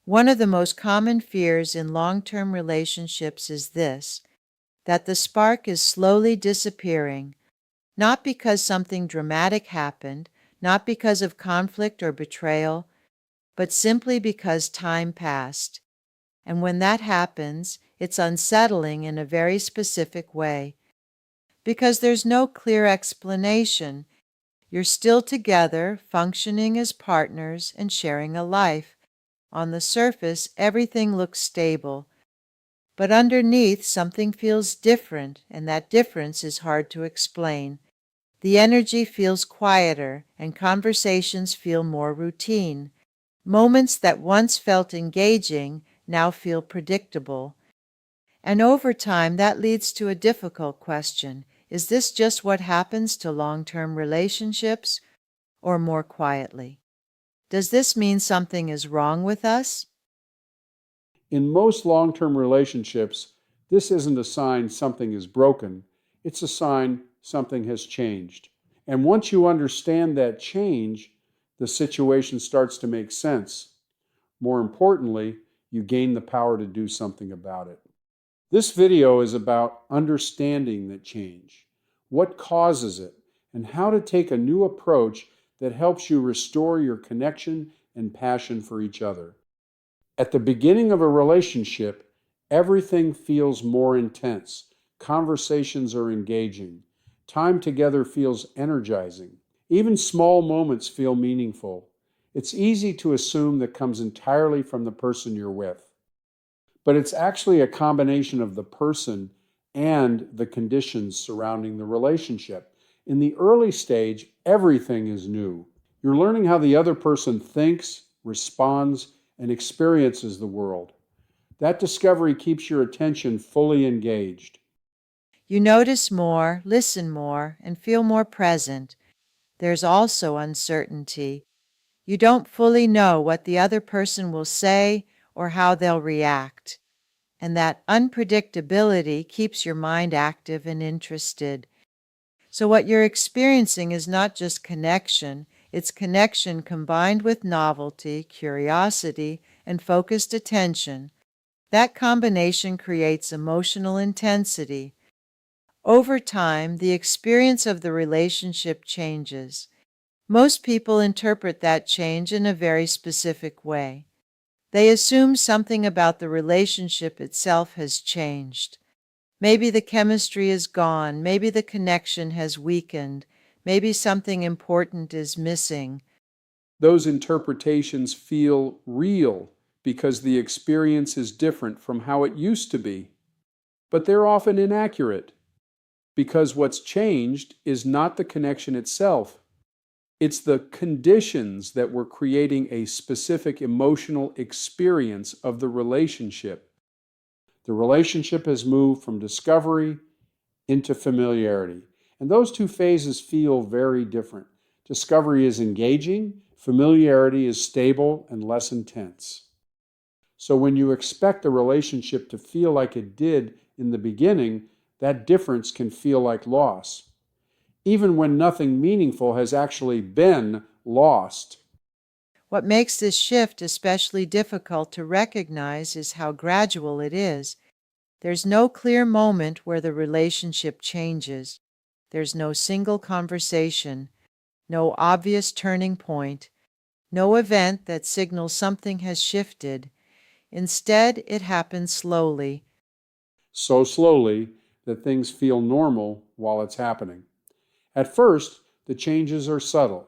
One of the most common fears in long-term relationships is this, that the spark is slowly disappearing, not because something dramatic happened, not because of conflict or betrayal, but simply because time passed. And when that happens, it's unsettling in a very specific way, because there's no clear explanation. You're still together, functioning as partners and sharing a life. On the surface, everything looks stable, but underneath, something feels different, and that difference is hard to explain. The energy feels quieter, and conversations feel more routine. Moments that once felt engaging now feel predictable. And over time, that leads to a difficult question. Is this just what happens to long-term relationships, or more quietly? Does this mean something is wrong with us? In most long term relationships, this isn't a sign something is broken, it's a sign something has changed. And once you understand that change, the situation starts to make sense. More importantly, you gain the power to do something about it. This video is about understanding that change, what causes it, and how to take a new approach that helps you restore your connection and passion for each other. At the beginning of a relationship, everything feels more intense. Conversations are engaging. Time together feels energizing. Even small moments feel meaningful. It's easy to assume that comes entirely from the person you're with. But it's actually a combination of the person and the conditions surrounding the relationship. In the early stage, everything is new. You're learning how the other person thinks, responds, and experiences the world. That discovery keeps your attention fully engaged. You notice more, listen more, and feel more present. There's also uncertainty. You don't fully know what the other person will say or how they'll react. And that unpredictability keeps your mind active and interested. So what you're experiencing is not just connection, it's connection combined with novelty, curiosity, and focused attention. That combination creates emotional intensity. Over time, the experience of the relationship changes. Most people interpret that change in a very specific way. They assume something about the relationship itself has changed. Maybe the chemistry is gone, maybe the connection has weakened, maybe something important is missing. Those interpretations feel real because the experience is different from how it used to be. But they're often inaccurate because what's changed is not the connection itself. It's the conditions that were creating a specific emotional experience of the relationship. The relationship has moved from discovery into familiarity. And those two phases feel very different. Discovery is engaging, familiarity is stable and less intense. So when you expect a relationship to feel like it did in the beginning, that difference can feel like loss, even when nothing meaningful has actually been lost. What makes this shift especially difficult to recognize is how gradual it is. There's no clear moment where the relationship changes. There's no single conversation, no obvious turning point, no event that signals something has shifted. Instead, it happens slowly. So slowly that things feel normal while it's happening. At first, the changes are subtle.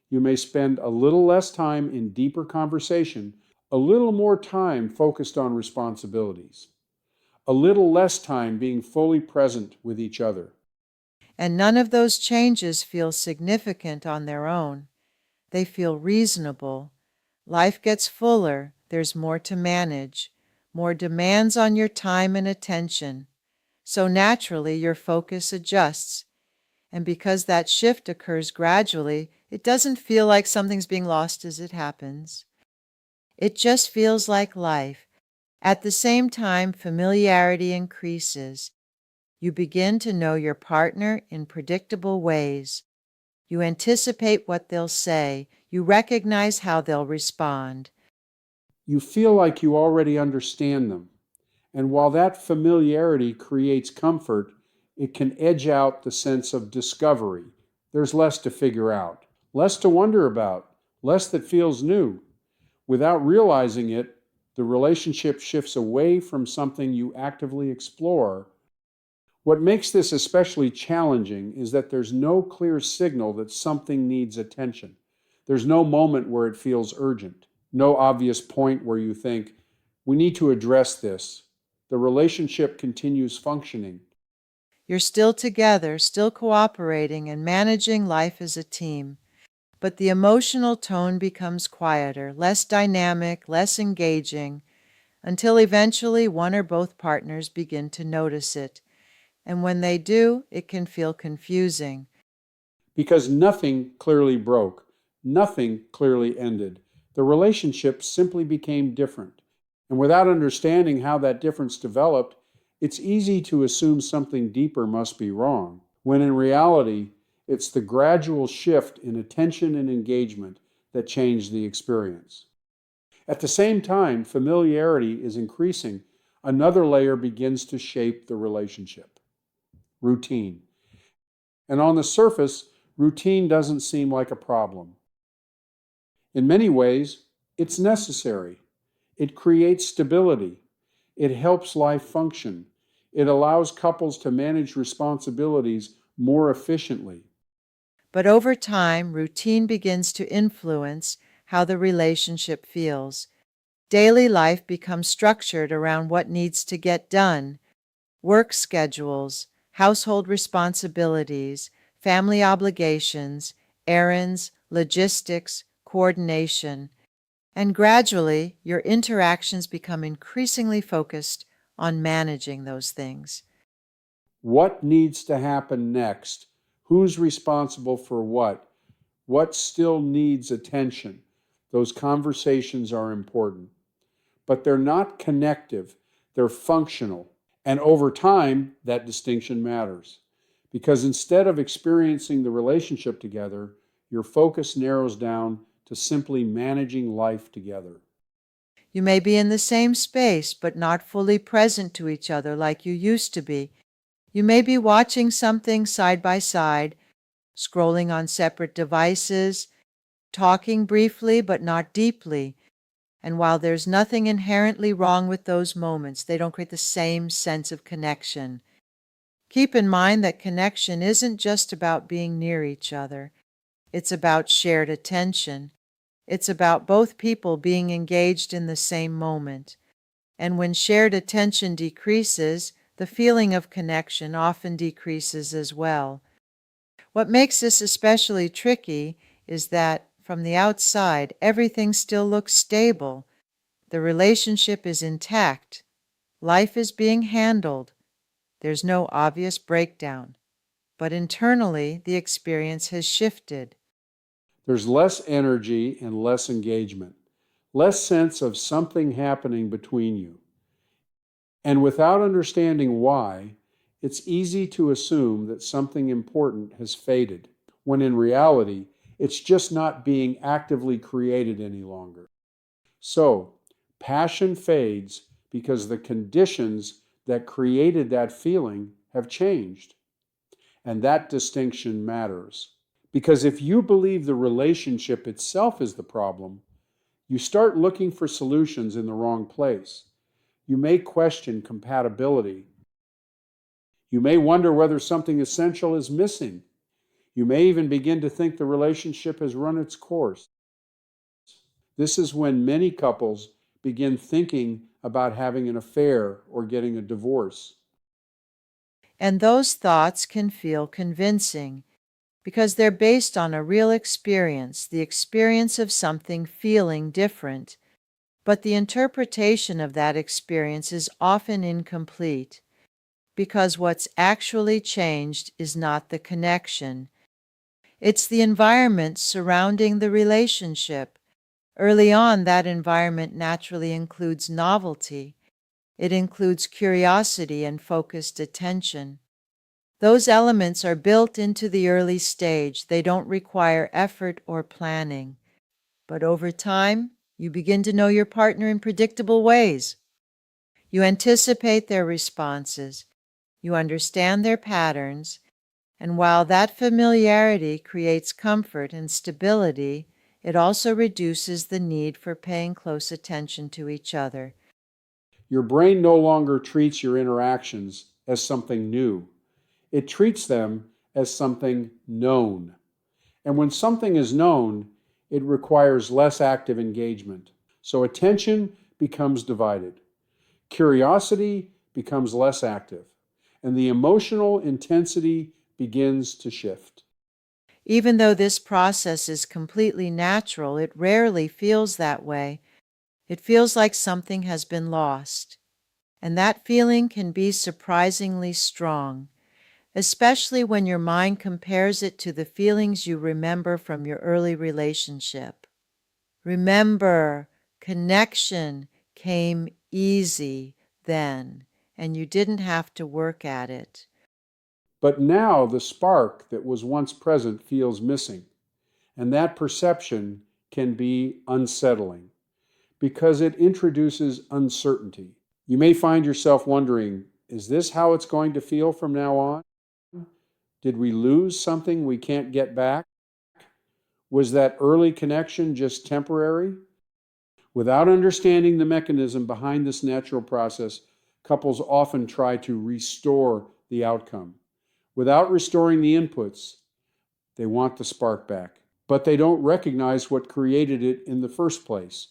You may spend a little less time in deeper conversation, a little more time focused on responsibilities, a little less time being fully present with each other. And none of those changes feel significant on their own. They feel reasonable. Life gets fuller, there's more to manage, more demands on your time and attention. So naturally, your focus adjusts. And because that shift occurs gradually, it doesn't feel like something's being lost as it happens. It just feels like life. At the same time, familiarity increases. You begin to know your partner in predictable ways. You anticipate what they'll say. You recognize how they'll respond. You feel like you already understand them. And while that familiarity creates comfort, it can edge out the sense of discovery. There's less to figure out, less to wonder about, less that feels new. Without realizing it, the relationship shifts away from something you actively explore. What makes this especially challenging is that there's no clear signal that something needs attention. There's no moment where it feels urgent, no obvious point where you think, we need to address this. The relationship continues functioning. You're still together, still cooperating and managing life as a team, but the emotional tone becomes quieter, less dynamic, less engaging, until eventually one or both partners begin to notice it. And when they do, it can feel confusing. Because nothing clearly broke, nothing clearly ended. The relationship simply became different. And without understanding how that difference developed, it's easy to assume something deeper must be wrong, when in reality, it's the gradual shift in attention and engagement that changed the experience. At the same time, familiarity is increasing. Another layer begins to shape the relationship: routine. And on the surface, routine doesn't seem like a problem. In many ways, it's necessary. It creates stability. It helps life function. It allows couples to manage responsibilities more efficiently. But over time, routine begins to influence how the relationship feels. Daily life becomes structured around what needs to get done: work schedules, household responsibilities, family obligations, errands, logistics, coordination. And gradually, your interactions become increasingly focused on managing those things. What needs to happen next? Who's responsible for what? What still needs attention? Those conversations are important, but they're not connective, they're functional. And over time, that distinction matters. Because instead of experiencing the relationship together, your focus narrows down to simply managing life together. You may be in the same space, but not fully present to each other like you used to be. You may be watching something side by side, scrolling on separate devices, talking briefly but not deeply. And while there's nothing inherently wrong with those moments, they don't create the same sense of connection. Keep in mind that connection isn't just about being near each other. It's about shared attention. It's about both people being engaged in the same moment. And when shared attention decreases, the feeling of connection often decreases as well. What makes this especially tricky is that from the outside, everything still looks stable. The relationship is intact. Life is being handled. There's no obvious breakdown. But internally, the experience has shifted. There's less energy and less engagement, less sense of something happening between you. And without understanding why, it's easy to assume that something important has faded, when in reality, it's just not being actively created any longer. So, passion fades because the conditions that created that feeling have changed. And that distinction matters. Because if you believe the relationship itself is the problem, you start looking for solutions in the wrong place. You may question compatibility. You may wonder whether something essential is missing. You may even begin to think the relationship has run its course. This is when many couples begin thinking about having an affair or getting a divorce. And those thoughts can feel convincing because they're based on a real experience, the experience of something feeling different. But the interpretation of that experience is often incomplete because what's actually changed is not the connection. It's the environment surrounding the relationship. Early on, that environment naturally includes novelty. It includes curiosity and focused attention. Those elements are built into the early stage. They don't require effort or planning. But over time, You begin to know your partner in predictable ways. You anticipate their responses. You understand their patterns. And while that familiarity creates comfort and stability, it also reduces the need for paying close attention to each other. Your brain no longer treats your interactions as something new. It treats them as something known. And when something is known, it requires less active engagement. So attention becomes divided. Curiosity becomes less active. And the emotional intensity begins to shift. Even though this process is completely natural, it rarely feels that way. It feels like something has been lost. And that feeling can be surprisingly strong, especially when your mind compares it to the feelings you remember from your early relationship. Remember, connection came easy then, and you didn't have to work at it. But now the spark that was once present feels missing. And that perception can be unsettling because it introduces uncertainty. You may find yourself wondering, is this how it's going to feel from now on? Did we lose something we can't get back? Was that early connection just temporary? Without understanding the mechanism behind this natural process, couples often try to restore the outcome. Without restoring the inputs, they want the spark back, but they don't recognize what created it in the first place.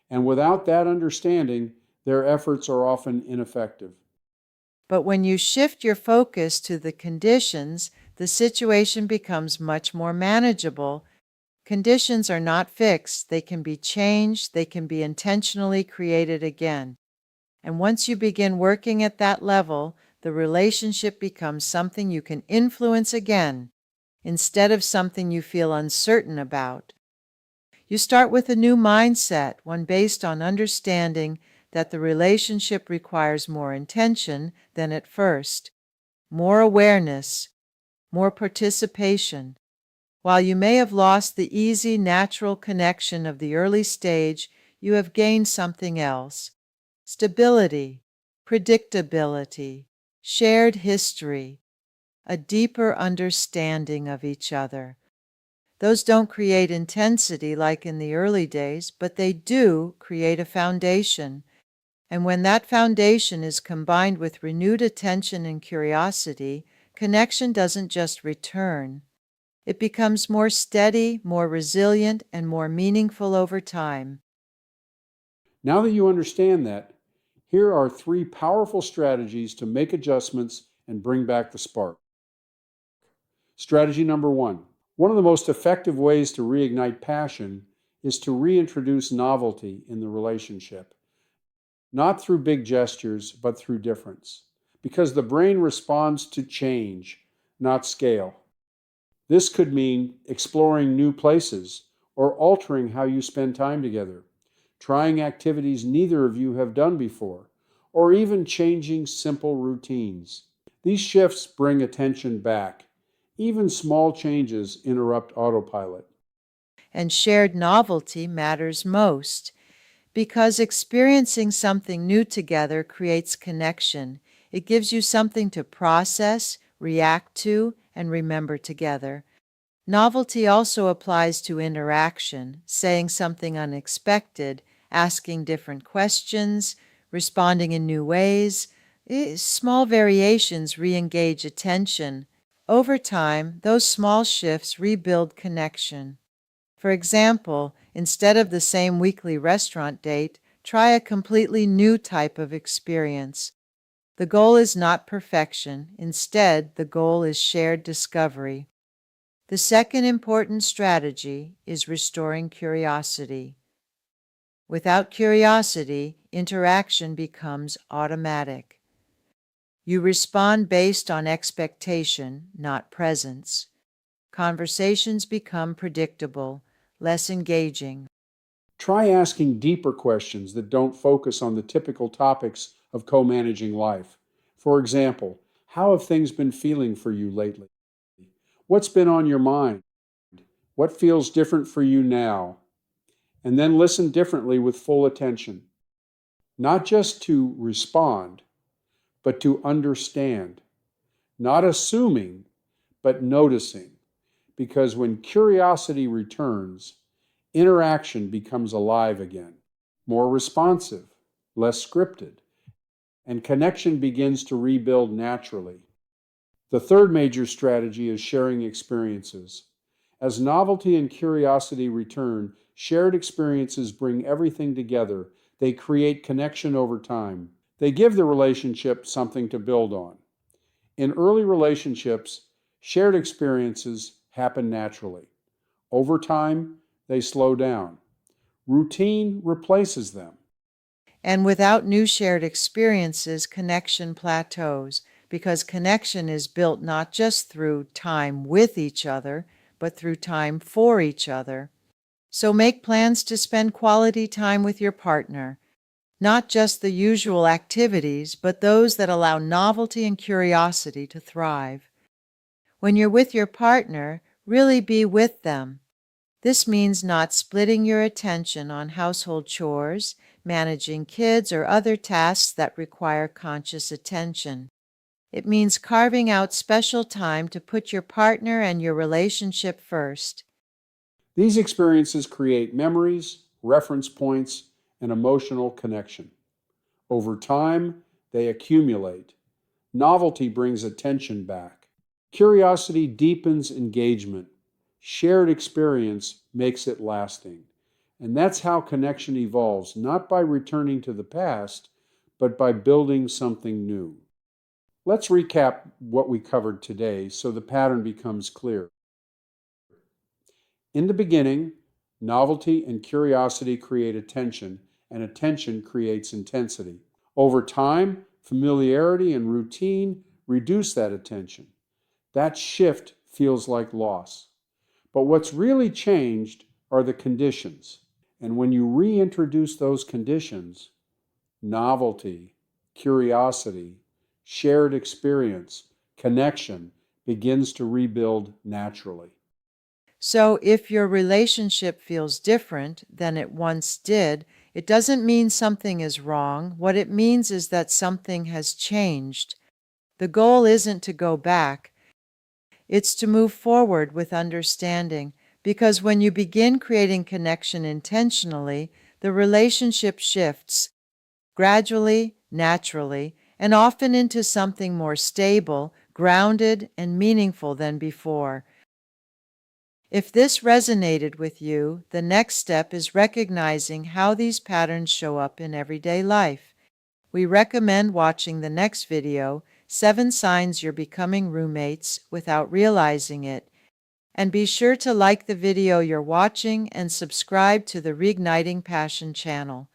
And without that understanding, their efforts are often ineffective. But when you shift your focus to the conditions, the situation becomes much more manageable. Conditions are not fixed. They can be changed. They can be intentionally created again. And once you begin working at that level, the relationship becomes something you can influence again, instead of something you feel uncertain about. You start with a new mindset, one based on understanding that the relationship requires more intention than at first, more awareness, more participation. While you may have lost the easy, natural connection of the early stage, you have gained something else: stability, predictability, shared history, a deeper understanding of each other. Those don't create intensity like in the early days, but they do create a foundation. And when that foundation is combined with renewed attention and curiosity, connection doesn't just return. It becomes more steady, more resilient, and more meaningful over time. Now that you understand that, here are three powerful strategies to make adjustments and bring back the spark. Strategy number one of the most effective ways to reignite passion is to reintroduce novelty in the relationship, not through big gestures, but through difference, because the brain responds to change, not scale. This could mean exploring new places or altering how you spend time together, trying activities neither of you have done before, or even changing simple routines. These shifts bring attention back. Even small changes interrupt autopilot. And shared novelty matters most, because experiencing something new together creates connection. It gives you something to process, react to, and remember together. Novelty also applies to interaction, saying something unexpected, asking different questions, responding in new ways. Small variations re-engage attention. Over time, those small shifts rebuild connection. For example, instead of the same weekly restaurant date, try a completely new type of experience. The goal is not perfection. Instead, the goal is shared discovery. The second important strategy is restoring curiosity. Without curiosity, interaction becomes automatic. You respond based on expectation, not presence. Conversations become predictable, less engaging. Try asking deeper questions that don't focus on the typical topics of co managing life. For example, how have things been feeling for you lately? What's been on your mind? What feels different for you now? and then listen differently with full attention, not just to respond, but to understand, not assuming, but noticing. Because when curiosity returns, interaction becomes alive again, more responsive, less scripted, and connection begins to rebuild naturally. The third major strategy is sharing experiences. As novelty and curiosity return, shared experiences bring everything together. They create connection over time. They give the relationship something to build on. In early relationships, shared experiences happen naturally. Over time, they slow down. Routine replaces them. And without new shared experiences, connection plateaus, because connection is built not just through time with each other, but through time for each other. So make plans to spend quality time with your partner, not just the usual activities, but those that allow novelty and curiosity to thrive. When you're with your partner, really be with them. This means not splitting your attention on household chores, managing kids, or other tasks that require conscious attention. It means carving out special time to put your partner and your relationship first. These experiences create memories, reference points, and emotional connection. Over time, they accumulate. Novelty brings attention back. Curiosity deepens engagement. Shared experience makes it lasting. And that's how connection evolves, not by returning to the past, but by building something new. Let's recap what we covered today so the pattern becomes clear. In the beginning, novelty and curiosity create attention, and attention creates intensity. Over time, familiarity and routine reduce that attention. That shift feels like loss. But what's really changed are the conditions. And when you reintroduce those conditions, novelty, curiosity, shared experience, connection begins to rebuild naturally. So if your relationship feels different than it once did, it doesn't mean something is wrong. What it means is that something has changed. The goal isn't to go back. It's to move forward with understanding, because when you begin creating connection intentionally, the relationship shifts gradually, naturally, and often into something more stable, grounded, and meaningful than before. If this resonated with you, the next step is recognizing how these patterns show up in everyday life. We recommend watching the next video, 7 Signs You're Becoming Roommates Without Realizing It. And be sure to like the video you're watching and subscribe to the Reigniting Passion channel.